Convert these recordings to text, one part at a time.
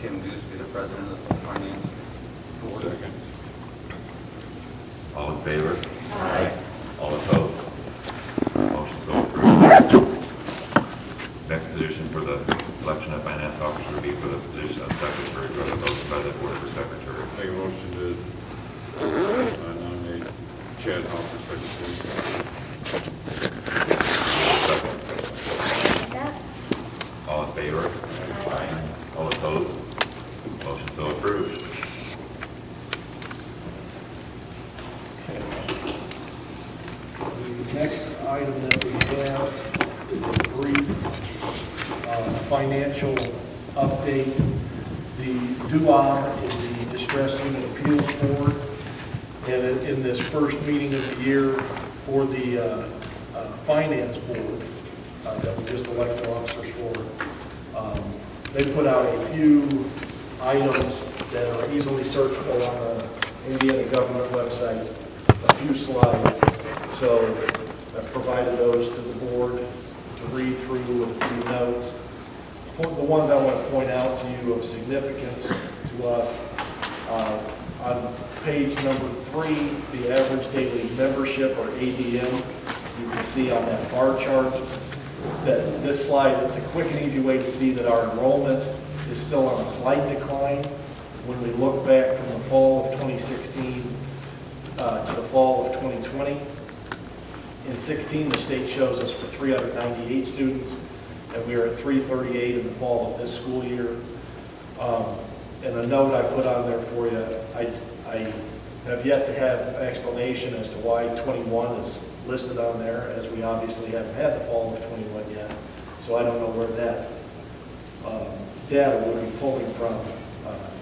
Kim Goose be the president of the finance board. Second. All in favor? Aye. All opposed? Motion so approved. Next position for the election of finance officer would be for the position of secretary. Do I have a motion by the board for secretary? Make a motion to nominate Chad Hall for secretary. Second. That. All in favor? Aye. All opposed? Motion so approved. The next item that we have is a brief financial update. The DUOB is the Distress Unit Appeals Board, and in this first meeting of the year for the Finance Board that we just elected officers for, they put out a few items that are easily searchable on the Indiana government website, a few slides. So I've provided those to the board to read through with a few notes. The ones I want to point out to you of significance to us, on page number 3, the average daily membership, or ADM, you can see on that bar chart that this slide, it's a quick and easy way to see that our enrollment is still on a slight decline. When we look back from the fall of 2016 to the fall of 2020, in 16, the state shows us for 398 students, and we are at 338 in the fall of this school year. And a note I put on there for you, I have yet to have an explanation as to why 21 is listed on there, as we obviously haven't had the fall of 21 yet. So I don't know where that data would be pulling from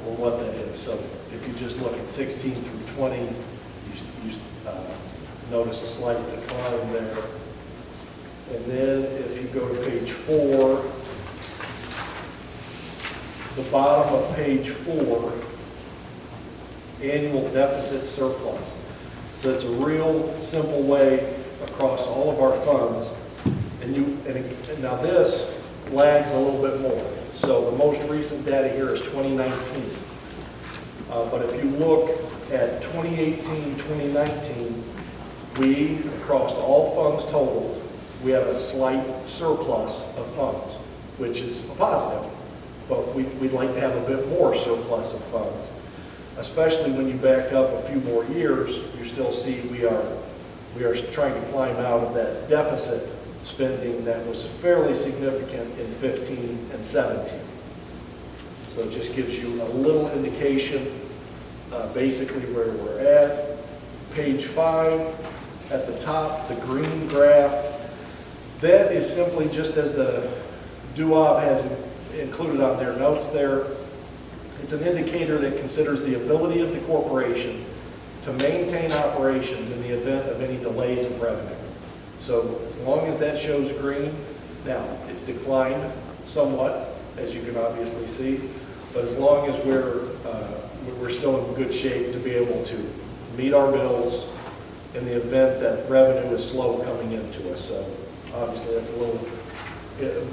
or what that is. So if you just look at 16 through 20, you notice a slight decline there. And then if you go to page 4, the bottom of page 4, annual deficit surplus. So it's a real simple way across all of our funds. And now this lags a little bit more. So the most recent data here is 2019. But if you look at 2018, 2019, we, across all funds totaled, we have a slight surplus of funds, which is a positive. But we'd like to have a bit more surplus of funds. Especially when you back up a few more years, you still see we are trying to climb out of that deficit spending that was fairly significant in 15 and 17. So it just gives you a little indication basically where we're at. Page 5, at the top, the green graph, that is simply just as the DUOB has included on their notes there. It's an indicator that considers the ability of the corporation to maintain operations in the event of any delays of revenue. So as long as that shows green, now it's declined somewhat, as you can obviously see, but as long as we're still in good shape to be able to meet our bills in the event that revenue is slow coming into us. So obviously that's a little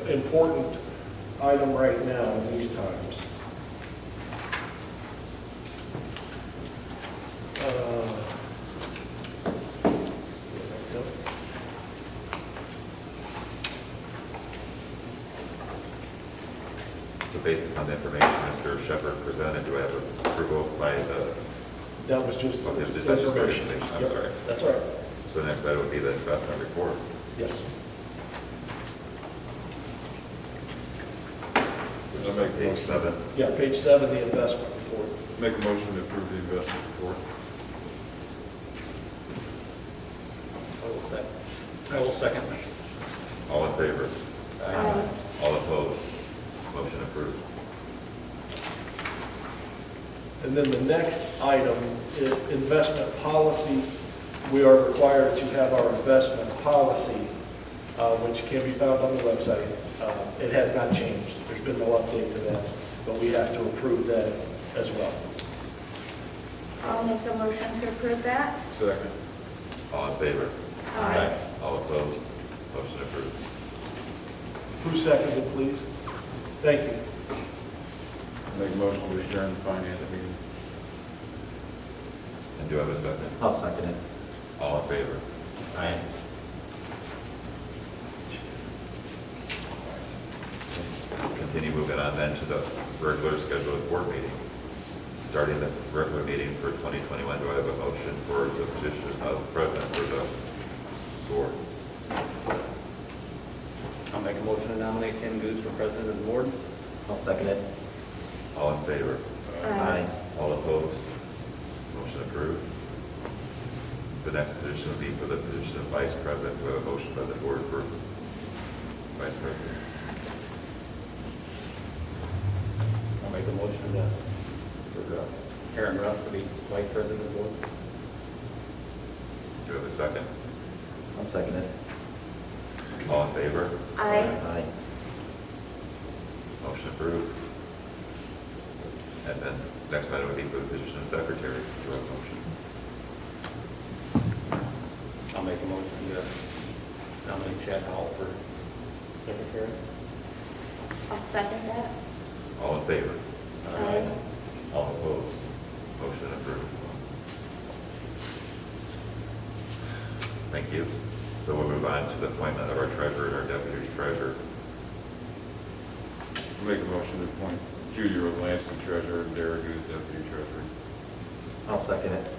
important item right now in these times. So based upon the information Mr. Shepherd presented, do I have approval by the, That was just okay, that's just information. information, I'm Yep, sorry. that's all right. So the next item would be the investment report. Yes. Which is on page 7. Yeah, page 7, the investment report. Make a motion to approve the investment report. I will second. All in favor? Aye. All opposed? Motion approved. And then the next item is investment policy. We are required to have our investment policy, which can be found on the website. It has not changed. There's been no update to that, but we have to approve that as well. I'll make a motion to approve that. Second. All in favor? Aye. All opposed? Motion approved. Who seconded, please? Thank you. Make a motion to adjourn the finance meeting. And do I have a second? I'll second it. All in favor? Aye. Continue moving on then to the regular scheduled board meeting. Starting the regular meeting for 2021, do I have a motion for the position of president for the board? I'll make a motion to nominate Tim Goose for president of the board. I'll second it. All in favor? Aye. All opposed? Motion approved. The next position will be for the position of vice president. Do I have a motion by the board for vice president? I'll make a motion for Aaron Ruff to be vice president of the board. Do I have a second? I'll second it. All in favor? Aye. Aye. Motion approved. And then next item would be for the position of secretary. Do I have a motion? I'll make a motion to nominate Chad Howell for secretary. I'll second that. All in favor? Aye. All opposed? Motion approved. Thank you. So we'll move on to the appointment of our treasurer and our deputy treasurer. Make a motion to appoint Judy Roslansky treasurer and Derek Goose deputy treasurer. I'll second it.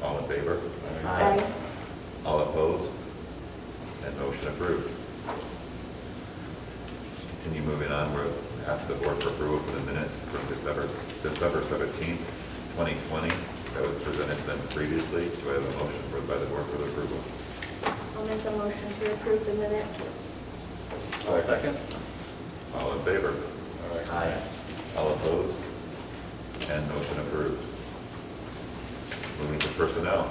All in favor? Aye. All opposed? And motion approved. Continue moving on, we'll ask the board for approval for the minutes from December 17th, 2020. That was presented to them previously. Do I have a motion by the board for the approval? I'll make a motion to approve the minutes. I'll second. All in favor? Aye. All opposed? And motion approved. Moving to personnel.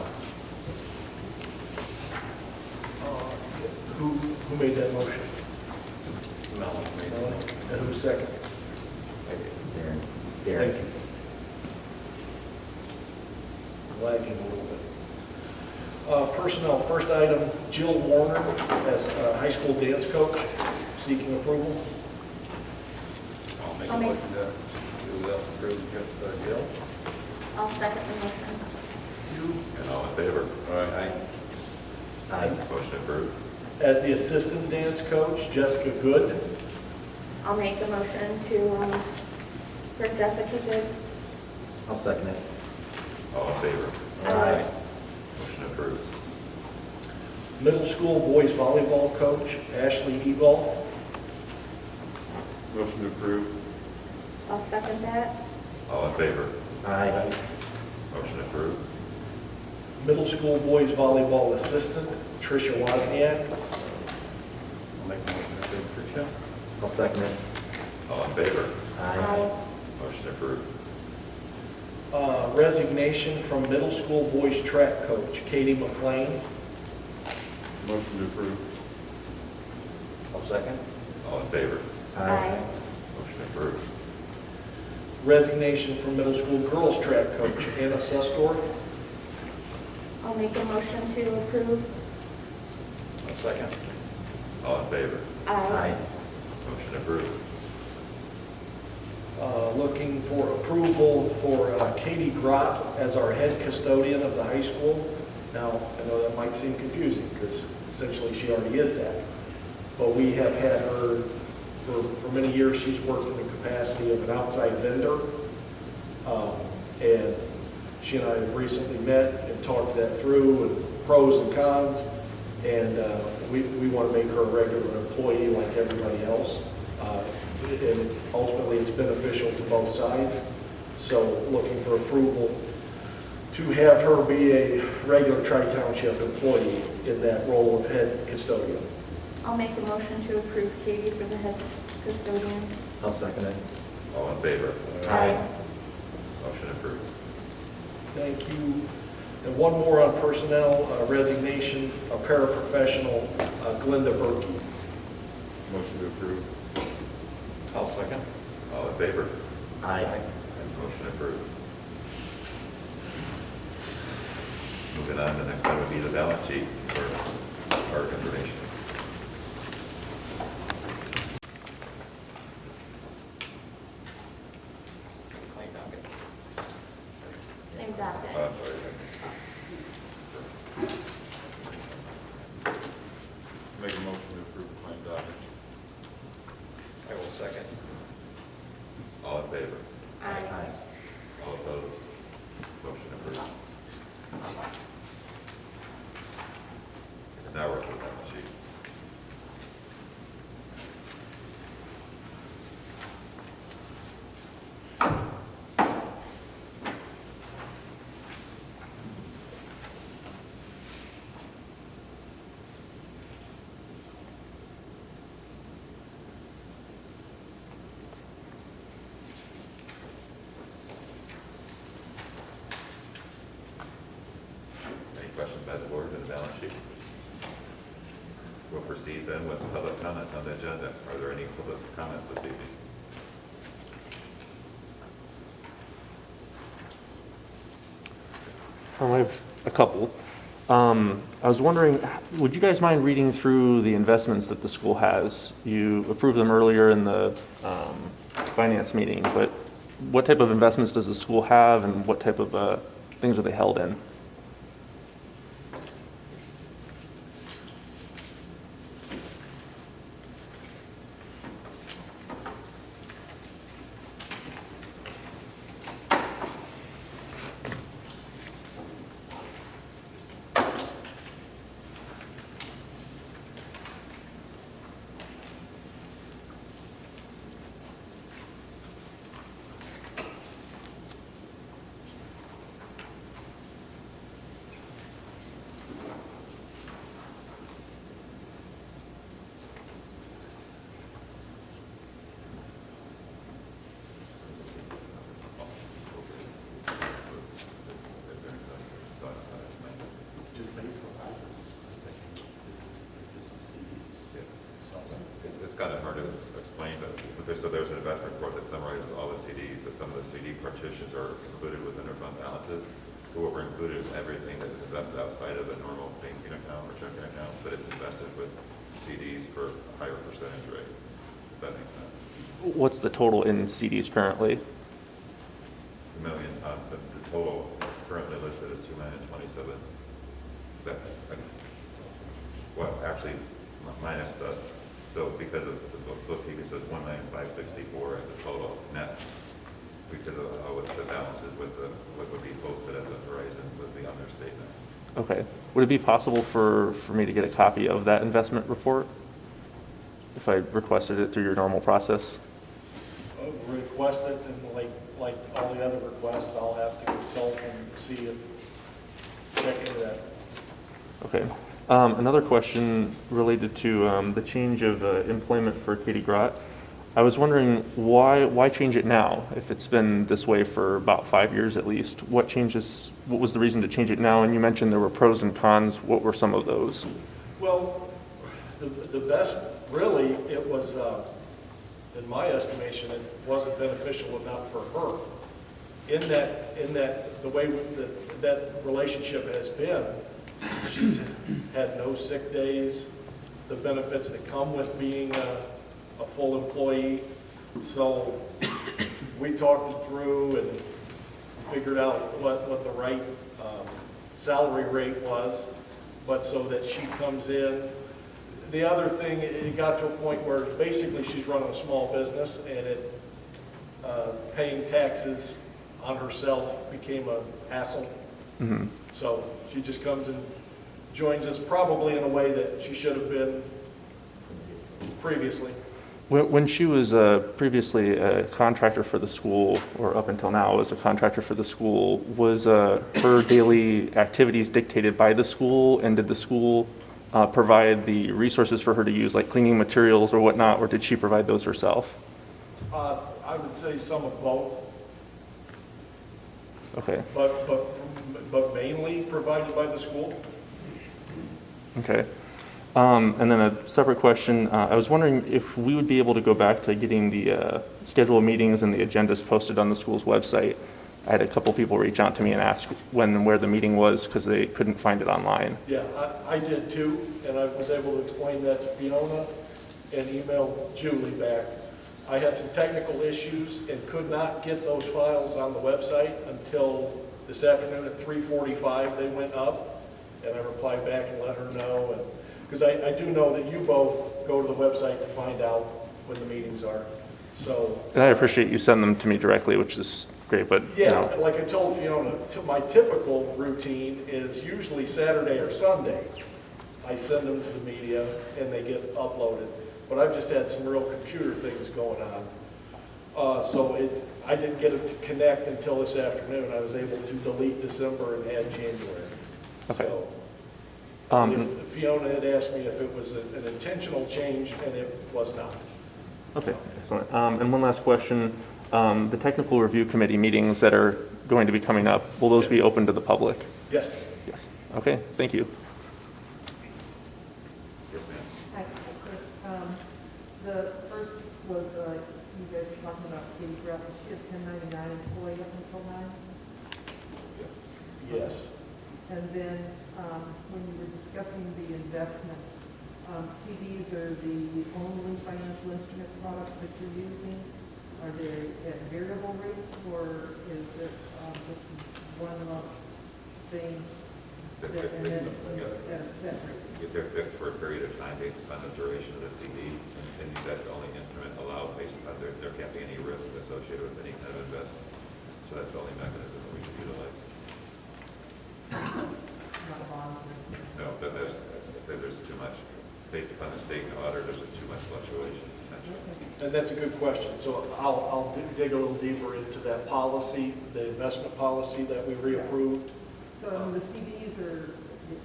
Who made that motion? Melanie made it. Melanie. And who second? Darren. Thank you. I'm lagging a little bit. Personnel, first item, Jill Warner as high school dance coach, seeking approval. I'll make a I'll make- motion to approve Jill. I'll second the motion. And all in favor? Aye. Aye. Motion approved. As the assistant dance coach, Jessica Good. I'll make a motion to, for Jessica Good. I'll second it. All in favor? Aye. Motion approved. Middle school boys volleyball coach, Ashley Ebal. Motion to approve. I'll second that. All in favor? Aye. Motion approved. Middle school boys volleyball assistant, Tricia Wozniak. I'll make a motion to approve Tricia. I'll second it. All in favor? Aye. Motion approved. Resignation from middle school boys track coach, Katie McLean. Motion to approve. I'll second. All in favor? Aye. Motion approved. Resignation from middle school girls track coach, Anna Sustor. I'll make a motion to approve. I'll second. All in favor? Aye. Motion approved. Looking for approval for Katie Grott as our head custodian of the high school. Now, I know that might seem confusing because essentially she already is that. But we have had her for many years. She's worked in the capacity of an outside vendor. And she and I have recently met and talked that through and pros and cons. And we want to make her a regular employee like everybody else. And ultimately, it's beneficial to both sides. So looking for approval to have her be a regular Tri-Township employee in that role of head custodian. I'll make a motion to approve Katie for the head custodian. I'll second it. All in favor? Aye. Motion approved. Thank you. And one more on personnel resignation, a paraprofessional, Glenda Berkey. Motion to approve. I'll second. All in favor? Aye. And motion approved. Moving on, the next one would be the balance sheet for our information. docket. I'm sorry. Make a motion to approve the claim docket. I will second. All in favor? Aye. All opposed? Motion approved. And now we're to the balance sheet. Any questions by the board on the balance sheet? We'll proceed then with public comments on the agenda. Are there any public comments this evening? I have a couple. I was wondering, would you guys mind reading through the investments that the school has? You approved them earlier in the finance meeting, but what type of investments does the school have, and what type of things are they held in? It's kind of hard to explain, but there's an investment report that summarizes all the CDs, but some of the CD partitions are included within our fund balances. So what we're included is everything that is invested outside of a normal banking account or checking account, but it's invested with CDs for a higher percentage rate, if that makes sense. What's the total in CDs currently? The total currently listed is 2,027,000. That, well, actually, minus the, so because of the bookkeeping, it says 1,564 as the total net, because of what the balance is with what would be posted at the horizon would be understatement. Okay. Would it be possible for me to get a copy of that investment report if I requested it through your normal process? Request it, and like all the other requests, I'll have to consult and see if, check into that. Okay. Another question related to the change of employment for Katie Grott. I was wondering why change it now if it's been this way for about 5 years at least? What was the reason to change it now? And you mentioned there were pros and cons. What were some of those? Well, the best, really, it was, in my estimation, it wasn't beneficial enough for her. In that the way that relationship has been, she's had no sick days, the benefits that come with being a full employee. So we talked it through and figured out what the right salary rate was, but so that she comes in. The other thing, it got to a point where basically she's running a small business, and paying taxes on herself became a hassle. Mm-hmm. So she just comes and joins us probably in a way that she should have been previously. When she was previously a contractor for the school, or up until now was a contractor for the school, was her daily activities dictated by the school, and did the school provide the resources for her to use, like cleaning materials or whatnot, or did she provide those herself? I would say some of both, Okay. but mainly provided by the school. Okay. And then a separate question, I was wondering if we would be able to go back to getting the schedule of meetings and the agendas posted on the school's website. I had a couple people reach out to me and ask when and where the meeting was because they couldn't find it online. Yeah, I did too, and I was able to explain that to Fiona and email Julie back. I had some technical issues and could not get those files on the website until this afternoon at 3:45, they went up, and I replied back and let her know, because I do know that you both go to the website to find out when the meetings are, so. And I appreciate you send them to me directly, which is great, but, you Yeah, know, like I told Fiona, my typical routine is usually Saturday or Sunday. I send them to the media, and they get uploaded, but I've just had some real computer things going on. I didn't get it to connect until this afternoon. I was able to delete December and add January. Okay. So, if Fiona had asked me if it was an intentional change, and it was not. okay, excellent. And one last question. The technical review committee meetings that are going to be coming up, will those be open to the public? Yes. Yes. Okay, thank you. Yes, ma'am. Hi, Chris. The first was, you guys were talking about Katie Gruff, she had 1099 employee up until 9. Yes. Yes. And then, when you were discussing the investments, CDs are the only financial instrument products that you're using. Are they at variable rates, or is it just one lump thing? And then at a set rate? If they're fixed for a period of time based upon the duration of the CD, and that's the only instrument allowed based upon there can't be any risk associated with any kind of investments. So that's the only mechanism that we can utilize. Not bonds or anything? No, but there's too much, based upon the state and auditor, there's too much fluctuation. And that's a good question. So I'll dig a little deeper into that policy, the investment policy that we reapproved. So the CDs are,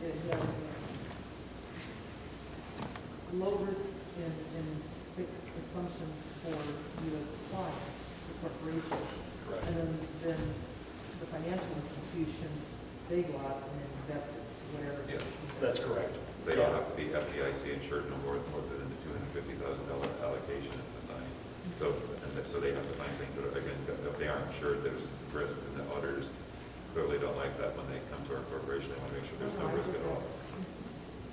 it has low risk and fixed assumptions for you as a client, the corporation. Correct. And then the financial institution, they go out and invest it to whatever. Yes. That's correct. They all have to be FDIC insured no more than the $250,000 allocation assigned. So they have to find things that are, again, if they aren't insured, there's risk, and the auditors clearly don't like that when they come to our corporation. They want to make sure there's no risk at all.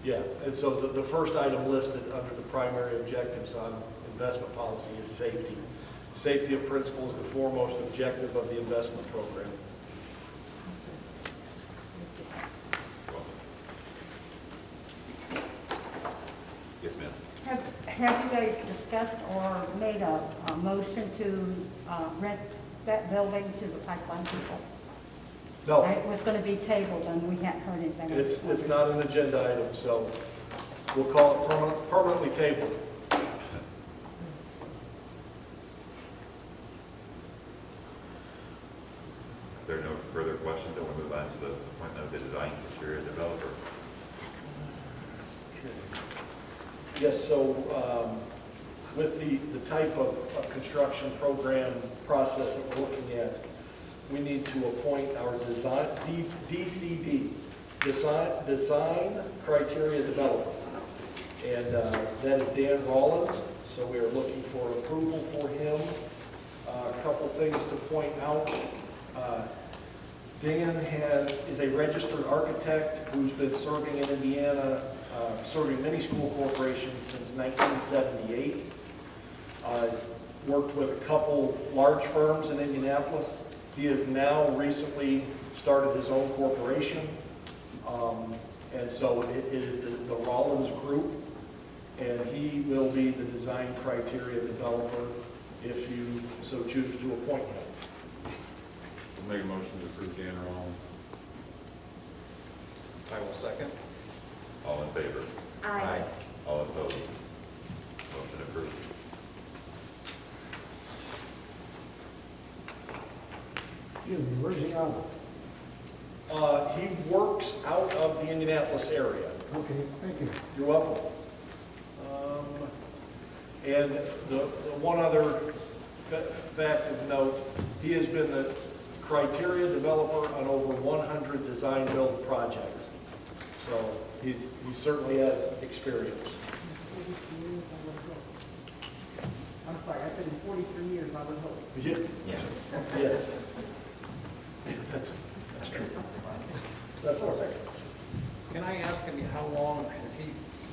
Yeah, and so the first item listed under the primary objectives on investment policy is safety. Safety of principle is the foremost objective of the investment program. Yes, ma'am. Have you guys discussed or made a motion to rent that building to the pipeline people? No, It was going to be tabled, and we hadn't heard anything. it's not an agenda item, so we'll call it permanently tabled. If there are no further questions, then we'll move on to the appointment of the design criteria developer. Yes, so with the type of construction program process that we're looking at, we need to appoint our DCD, Design Criteria Developer. And that is Dan Rollins, so we are looking for approval for him. A couple things to point out. Dan is a registered architect who's been serving in Indiana, serving many school corporations since 1978. Worked with a couple large firms in Indianapolis. He has now recently started his own corporation. And so it is the Rollins Group, and he will be the design criteria developer if you so choose to appoint him. I'll make a motion to approve Dan Rollins. I will second. All in favor? Aye. All opposed? Motion approved. Excuse me, where's he out of? He works out of the Indianapolis area. Okay, thank you. You're welcome. And the one other fact of note, he has been the criteria developer on over 100 design build projects. So he certainly has experience. 43 years, I would hope. I'm sorry, I said in 43 years, I would hope. Yeah. Yes. That's true. That's all right. Can I ask him how long has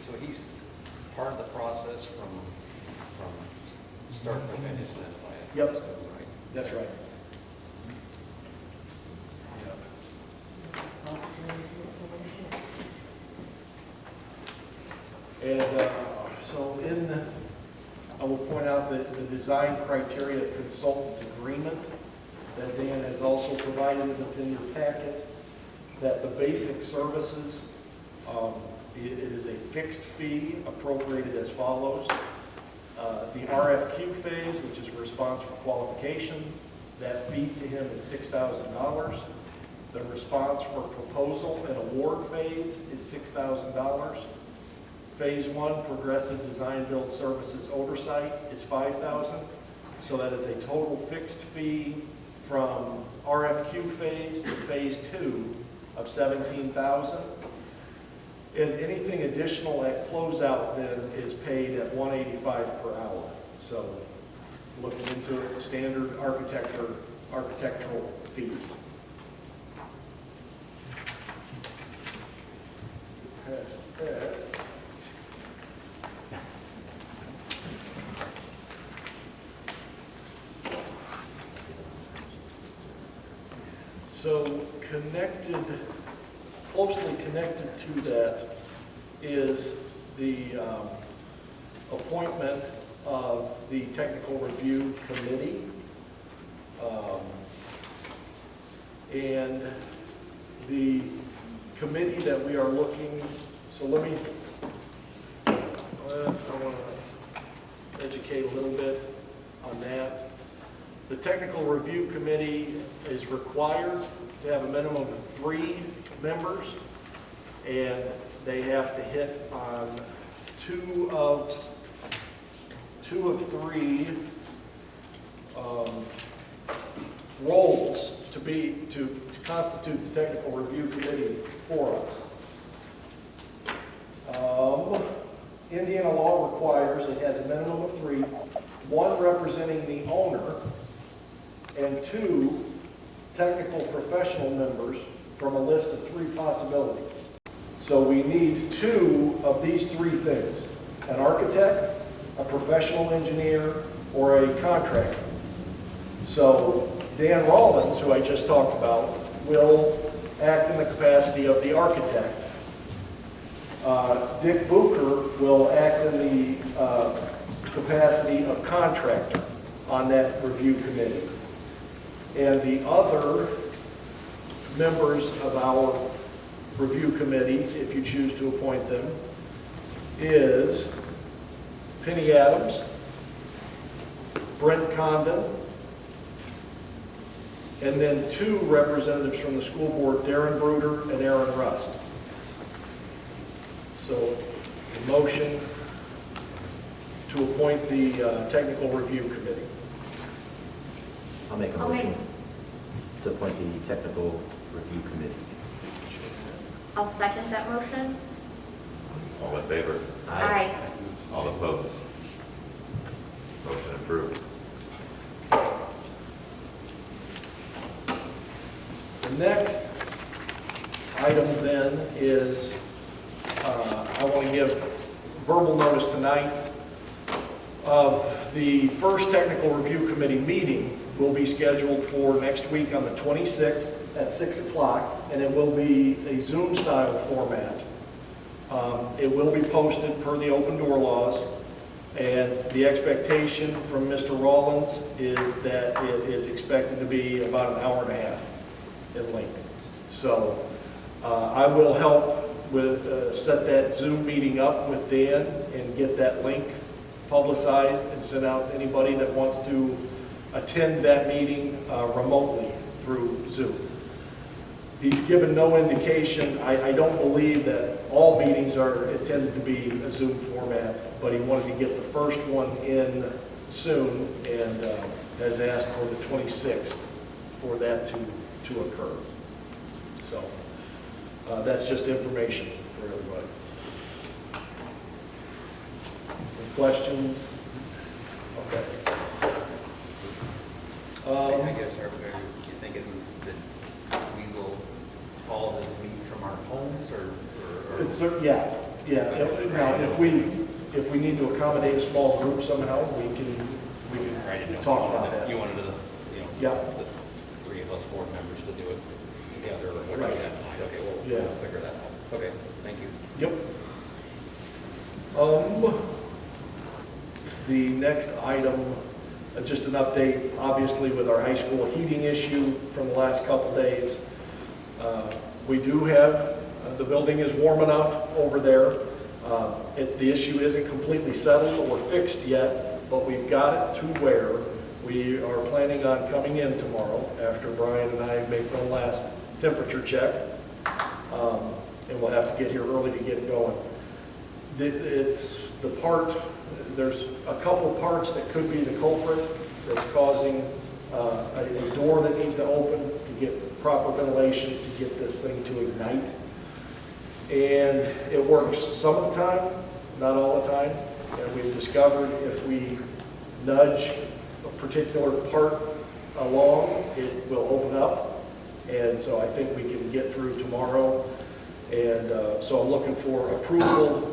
so he's part of the process from start to finish then? Yep. Right? That's right. design criteria consultant agreement that Dan has also provided, that's in your packet, that the basic services, it is a fixed fee appropriated as follows. The RFQ phase, which is response for qualification, that fee to him is $6,000. The response for proposal and award phase is $6,000. Phase 1, progressive design build services oversight, is $5,000. So that is a total fixed fee from RFQ phase to phase 2 of $17,000. And anything additional at closeout then is paid at $185 per hour. So looking into it, standard architectural fees. Past that. So closely connected to that is the appointment of the Technical Review Committee. And the committee that we are looking, so let me, I want to educate a little bit on that. The Technical Review Committee is required to have a minimum of 3 members, and they have to hit on two of 3 roles to constitute the Technical Review Committee for us. Indiana law requires it has a minimum of 3, 1 representing the owner, and 2 technical professional members from a list of 3 possibilities. So we need 2 of these 3 things: an architect, a professional engineer, or a contractor. So Dan Rollins, who I just talked about, will act in the capacity of the architect. Dick Booker will act in the capacity of contractor on that review committee. And the other members of our review committee, if you choose to appoint them, is Penny Adams, Brent Condon, and then 2 representatives from the school board, Darren Bruder and Aaron Rust. So the motion to appoint the Technical Review Committee. I'll make a motion to appoint the Technical Review Committee. I'll second that motion. All in favor? Aye. All opposed? Motion approved. The next item then is, I want to give verbal notice tonight of the first Technical Review Committee meeting will be scheduled for next week on the 26th at 6 o'clock, and it will be a Zoom-style format. It will be posted per the open door laws, and the expectation from Mr. Rollins is that it is expected to be about an hour and a half in length. So I will help with set that Zoom meeting up with Dan and get that link publicized and sent out to anybody that wants to attend that meeting remotely through Zoom. He's given no indication. I don't believe that all meetings are intended to be a Zoom format, but he wanted to get the first one in soon and has asked for the 26th for that to occur. So that's just information for everybody. Any questions? Okay. I guess, are you thinking that we will follow this meeting from our homes, or? It's, yeah. Now, if we need to accommodate a small group somehow, we can talk about that. You wanted to, Yeah. the 3 of us board members to do it together, or whatever Right. you had in mind. Okay, Yeah. we'll figure that out. Okay, thank you. Yep. The next item just an update, obviously with our high school heating issue from the last couple days. We do have, the building is warm enough over there. The issue isn't completely settled or fixed yet, but we've got it to where we are planning on coming in tomorrow after Brian and I make one last temperature check. And we'll have to get here early to get going. It's the part, there's a couple parts that could be the culprit that's causing a door that needs to open to get proper ventilation to get this thing to ignite. And it works some of the time, not all the time. And we've discovered if we nudge a particular part along, it will open up. And so I think we can get through tomorrow. And so I'm looking for approval.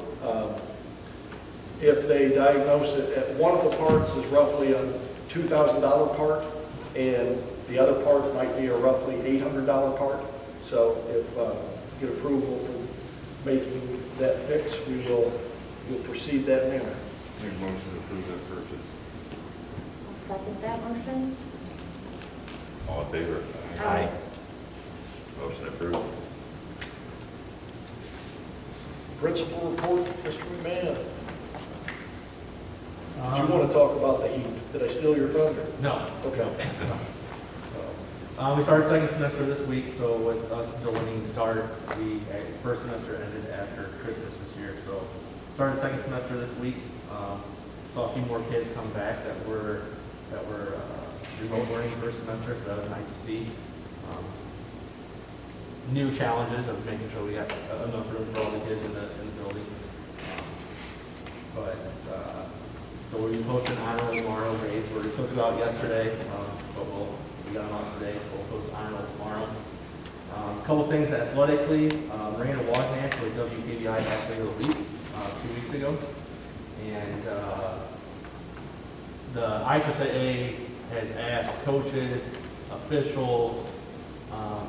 If they diagnose it, at one of the parts is roughly a $2,000 part, and the other part might be a roughly $800 part. So if get approval for making that fix, we'll proceed that manner. Make a motion to approve that purchase. I'll second that motion. All in favor? Aye. Motion approved. Principal report, Mr. McMahon. Did you want to talk about the heat? Did I steal your thunder? No. Okay. We started second semester this week, so with us delaying start, the first semester ended after Christmas this year. So started second semester this week. Saw a few more kids come back that were remote learning first semester, so that was nice to see. New challenges of making sure we got enough room for all the kids in the building. But so we'll be posting honor roll tomorrow. Grades were supposed to go out yesterday, but we got them out today, so we'll post honor roll tomorrow. A couple things athletically. Miranda Wozniak was WKBI Athlete of the Week 2 weeks ago, and the IHSAA has asked coaches, officials,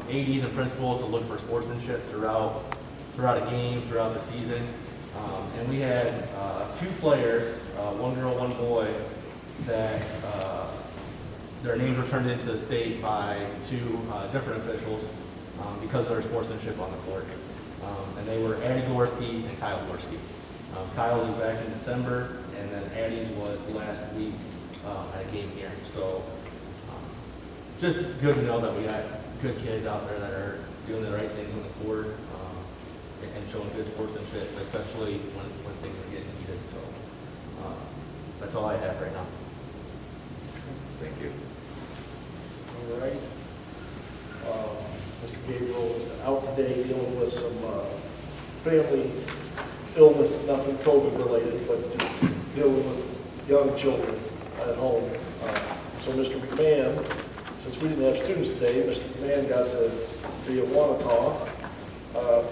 ADs and principals to look for sportsmanship throughout a game, throughout the season. And we had 2 players, one girl, one boy, that their names were turned into the state by 2 different officials because of their sportsmanship on the court. And they were Addie Gorski and Kyle Gorski. Kyle was back in December, and then Addie's was last week at a game here. So just good to know that we got good kids out there that are doing the right things on the court and showing good sportsmanship, especially when things are getting heated. So that's all I have right now. Thank you. All right. Mr. Gabriel is out today dealing with some family illness, nothing COVID related, but just dealing with young children at home. So Mr. McMahon, since we didn't have students today, Mr. McMahon got to be at Wanatah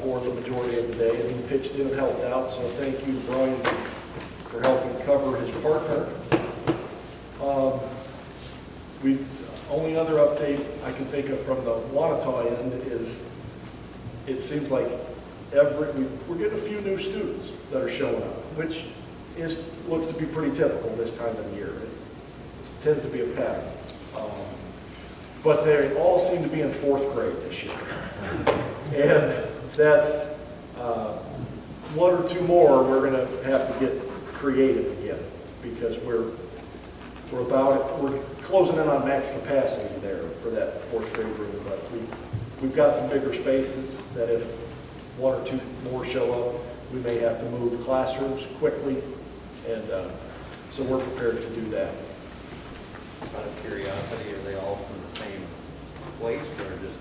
for the majority of the day, and he pitched in and helped out. So thank you, Brian, for helping cover his partner. Only other update I can think of from the Wanatah end is it seems like we're getting a few new students that are showing up, which looks to be pretty typical this time of the year. It tends to be a pattern. But they all seem to be in 4th grade this year. And that's 1 or 2 more we're going to have to get creative again, because we're closing in on max capacity there for that 4th grade room. But we've got some bigger spaces that if 1 or 2 more show up, we may have to move classrooms quickly. And so we're prepared to do that. Out of curiosity, are they all from the same place, or just?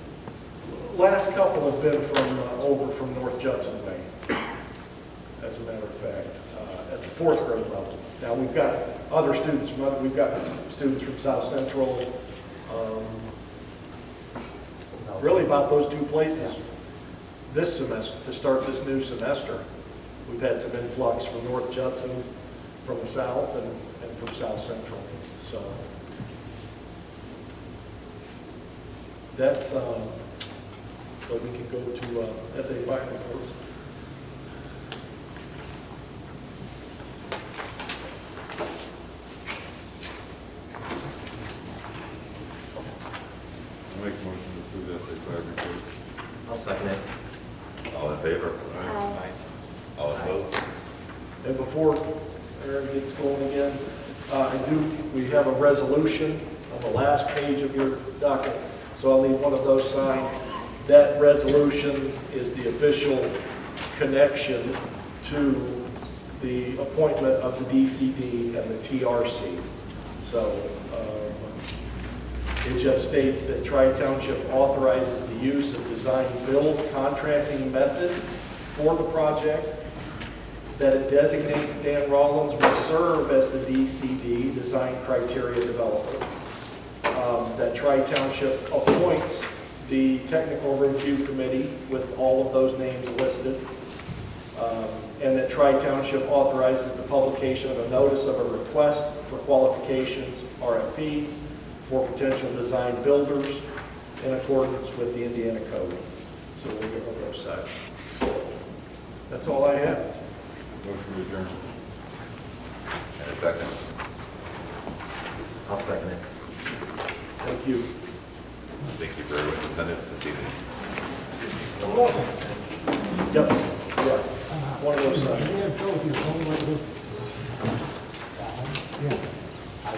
Last couple have been from over from North Judson Way, as a matter of fact, at the 4th grade level. Now we've got other students we've got students from South Central, really about those 2 places. This semester, to start this new semester, we've had some influx from North Judson, from the south, and from South Central. So that's, so we can go to SA 5 reports. I'll make a motion to approve the SA5 report. I'll second it. All in favor? Aye. All opposed? And before Aaron gets going again, we have a resolution on the last page of your docket, so I'll need one of those signed. That resolution is the official connection to the appointment of the DCD and the TRC. So it just states that Tri-Township authorizes the use of design-build contracting method for the project, that it designates Dan Rollins will serve as the DCD, Design Criteria Developer, that Tri-Township appoints the Technical Review Committee with all of those names listed, and that Tri-Township authorizes the publication of a notice of a request for qualifications, RFP, for potential design builders in accordance with the Indiana Code. So we'll get on those sides. That's all I have. Motion to adjourn. And a second. I'll second it. Thank you. Thank you for everyone's attendance this evening. Yep, yeah, one of those sides. Yeah, Joe, if you phone like this. Yeah. I